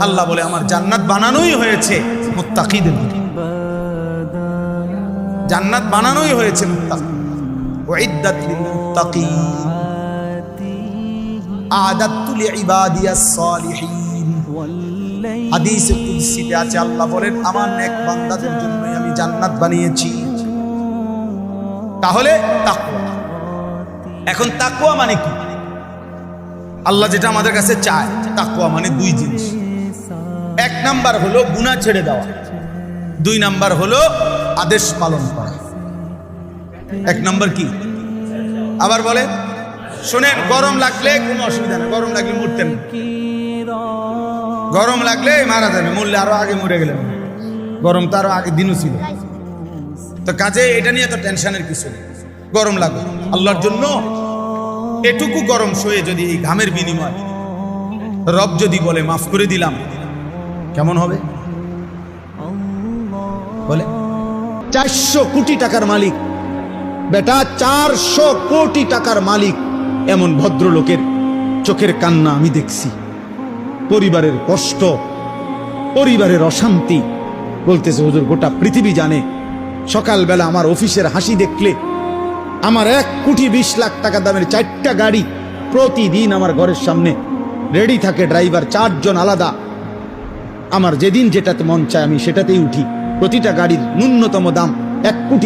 আল্লাহ বলে আমার জান্নাত বানানোই হয়েছে মুত্তাকিদের জন্য। জান্নাত বানানোই হয়েছে মুত্তাকি। উইদ্দাত লিল মুত্তাকিন আ'দাতু লিইবাদিয়াস সালিহিন। হাদিসে কুদসিতে আছে, আল্লাহ বলেন আমার নেক বান্দাদের জন্য আমি জান্নাত বানিয়েছি। তাহলে তাকওয়া। এখন তাকওয়া মানে কি? আল্লাহ যেটা আমাদের কাছে চায়, তাকওয়া মানে দুই জিনিস। এক নাম্বার হলো গুনাহ ছেড়ে দেওয়া, দুই নাম্বার হলো আদেশ পালন করা। এক নাম্বার কি? আবার বলে শুনেন, গরম লাগলে কোনো অসুবিধা নেই, গরম লাগলে মরতেন, গরম লাগলে মারা যাবে, মরলে আরো আগে মরে গেলেন, গরম তো আরো আগে দিনও ছিল। তো কাজে এটা নিয়ে তো টেনশনের কিছু নেই। গরম লাগে আল্লাহর জন্য, এটুকু গরম সয়ে যদি এই ঘামের বিনিময় রব যদি বলে মাফ করে দিলাম, কেমন হবে? বলে 400 কোটি টাকার মালিক বেটা, 400 কোটি টাকার মালিক এমন ভদ্রলোকের চোখের কান্না আমি দেখছি, পরিবারের কষ্ট, পরিবারের অশান্তি। বলতেছে হুজুর গোটা পৃথিবী জানে সকালবেলা আমার অফিসের হাসি দেখলে আমার 1,20,00,000 টাকা দামের 4টা গাড়ি প্রতিদিন আমার ঘরের সামনে রেডি থাকে, ড্রাইভার 4 জন আলাদা। আমার যেদিন যেটাতে মন চায় আমি সেটাতেই উঠি। প্রতিটা গাড়ির ন্যূনতম দাম 1 কোটি।